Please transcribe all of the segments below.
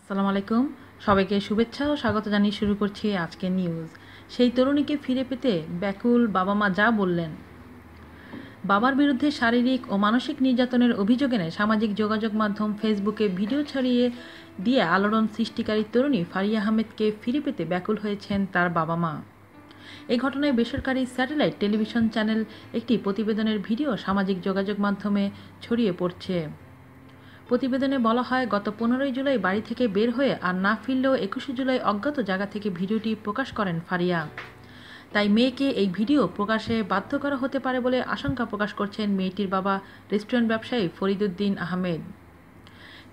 আসসালামু আলাইকুম। সবাইকে শুভেচ্ছা ও স্বাগত জানিয়ে শুরু করছি আজকের নিউজ। সেই তরুণীকে ফিরে পেতে ব্যাকুল বাবা মা যা বললেন। বাবার বিরুদ্ধে শারীরিক ও মানসিক নির্যাতনের অভিযোগ এনে সামাজিক যোগাযোগ মাধ্যম ফেসবুকে ভিডিও ছড়িয়ে দিয়ে আলোড়ন সৃষ্টিকারী তরুণী ফারিয়া আহমেদকে ফিরে পেতে ব্যাকুল হয়েছেন তার বাবা মা। এই ঘটনায় বেসরকারি স্যাটেলাইট টেলিভিশন চ্যানেল একটি প্রতিবেদনের ভিডিও সামাজিক যোগাযোগ মাধ্যমে ছড়িয়ে পড়ছে। প্রতিবেদনে বলা হয়, গত 15 জুলাই বাড়ি থেকে বের হয়ে আর না ফিরলেও 21 জুলাই অজ্ঞাত জায়গা থেকে ভিডিওটি প্রকাশ করেন ফারিয়া। তাই মেয়েকে এই ভিডিও প্রকাশে বাধ্য করা হতে পারে বলে আশঙ্কা প্রকাশ করছেন মেয়েটির বাবা রেস্টুরেন্ট ব্যবসায়ী ফরিদুদ্দিন আহমেদ।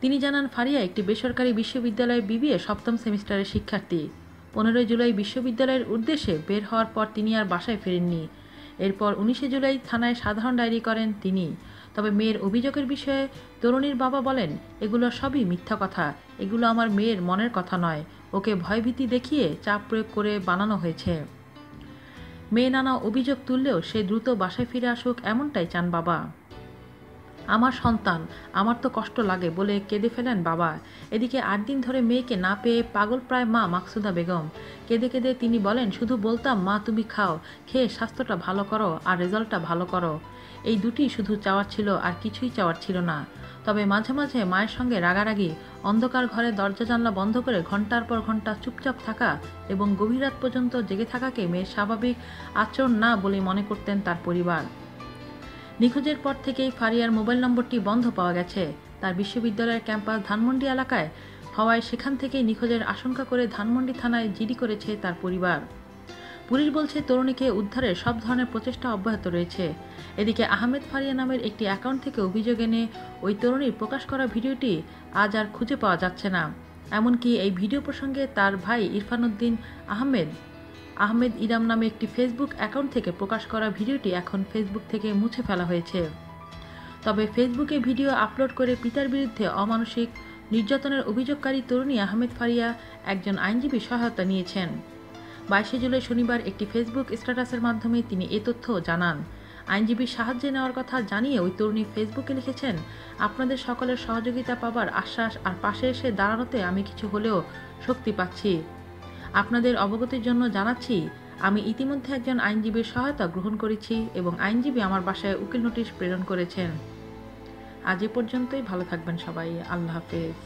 তিনি জানান, ফারিয়া একটি বেসরকারি বিশ্ববিদ্যালয়ের বিবিএ 7ম সেমিস্টারের শিক্ষার্থী। 15 জুলাই বিশ্ববিদ্যালয়ের উদ্দেশ্যে বের হওয়ার পর তিনি আর বাসায় ফেরেননি। এরপর 19 জুলাই থানায় সাধারণ ডায়েরি করেন তিনি। তবে মেয়ের অভিযোগের বিষয়ে তরুণীর বাবা বলেন, এগুলো সবই মিথ্যা কথা, এগুলো আমার মেয়ের মনের কথা নয়, ওকে ভয়ভীতি দেখিয়ে চাপ প্রয়োগ করে বানানো হয়েছে। মেয়ে নানা অভিযোগ তুললেও সে দ্রুত বাসায় ফিরে আসুক, এমনটাই চান বাবা। আমার সন্তান, আমার তো কষ্ট লাগে বলে কেঁদে ফেলেন বাবা। এদিকে 8 দিন ধরে মেয়েকে না পেয়ে পাগল প্রায় মা মাকসুদা বেগম। কেঁদে কেঁদে তিনি বলেন, শুধু বলতাম মা তুমি খাও, খেয়ে স্বাস্থ্যটা ভালো করো আর রেজাল্টটা ভালো করো। এই দুটি শুধু চাওয়ার ছিল, আর কিছুই চাওয়ার ছিল না। তবে মাঝে মাঝে মায়ের সঙ্গে রাগারাগি, অন্ধকার ঘরে দরজা জানলা বন্ধ করে ঘন্টার পর ঘন্টা চুপচাপ থাকা এবং গভীর রাত পর্যন্ত জেগে থাকাকে মেয়ের স্বাভাবিক আচরণ না বলে মনে করতেন তার পরিবার। নিখোঁজের পর থেকেই ফারিয়ার মোবাইল নম্বরটি বন্ধ পাওয়া গেছে। তার বিশ্ববিদ্যালয়ের ক্যাম্পাস ধানমন্ডি এলাকায় হওয়ায় সেখান থেকেই নিখোঁজের আশঙ্কা করে ধানমন্ডি থানায় জিডি করেছে তার পরিবার। পুলিশ বলছে, তরুণীকে উদ্ধারের সব ধরনের প্রচেষ্টা অব্যাহত রয়েছে। এদিকে আহমেদ ফারিয়া নামের একটি অ্যাকাউন্ট থেকে অভিযোগ এনে ওই তরুণীর প্রকাশ করা ভিডিওটি আজ আর খুঁজে পাওয়া যাচ্ছে না। এমনকি এই ভিডিও প্রসঙ্গে তার ভাই ইরফানউদ্দিন আহমেদ ইরাম নামে একটি ফেসবুক অ্যাকাউন্ট থেকে প্রকাশ করা ভিডিওটি এখন ফেসবুক থেকে মুছে ফেলা হয়েছে। তবে ফেসবুকে ভিডিও আপলোড করে পিতার বিরুদ্ধে অমানসিক নির্যাতনের অভিযোগকারী তরুণী আহমেদ ফারিয়া একজন আইনজীবী সহায়তা নিয়েছেন। 22 জুলাই শনিবার একটি ফেসবুক স্ট্যাটাসের মাধ্যমে তিনি এ তথ্য জানান। আইনজীবীর সাহায্য নেওয়ার কথা জানিয়ে ওই তরুণী ফেসবুকে লিখেছেন, আপনাদের সকলের সহযোগিতা পাবার আশ্বাস আর পাশে এসে দাঁড়ানোতে আমি কিছু হলেও শক্তি পাচ্ছি। আপনাদের অবগতির জন্য জানাচ্ছি, আমি ইতিমধ্যে একজন আইনজীবীর সহায়তা গ্রহণ করেছি এবং আইনজীবী আমার বাসায় উকিল নোটিশ প্রেরণ করেছেন। আজ এ পর্যন্তই। ভালো থাকবেন সবাই। আল্লাহ হাফেজ।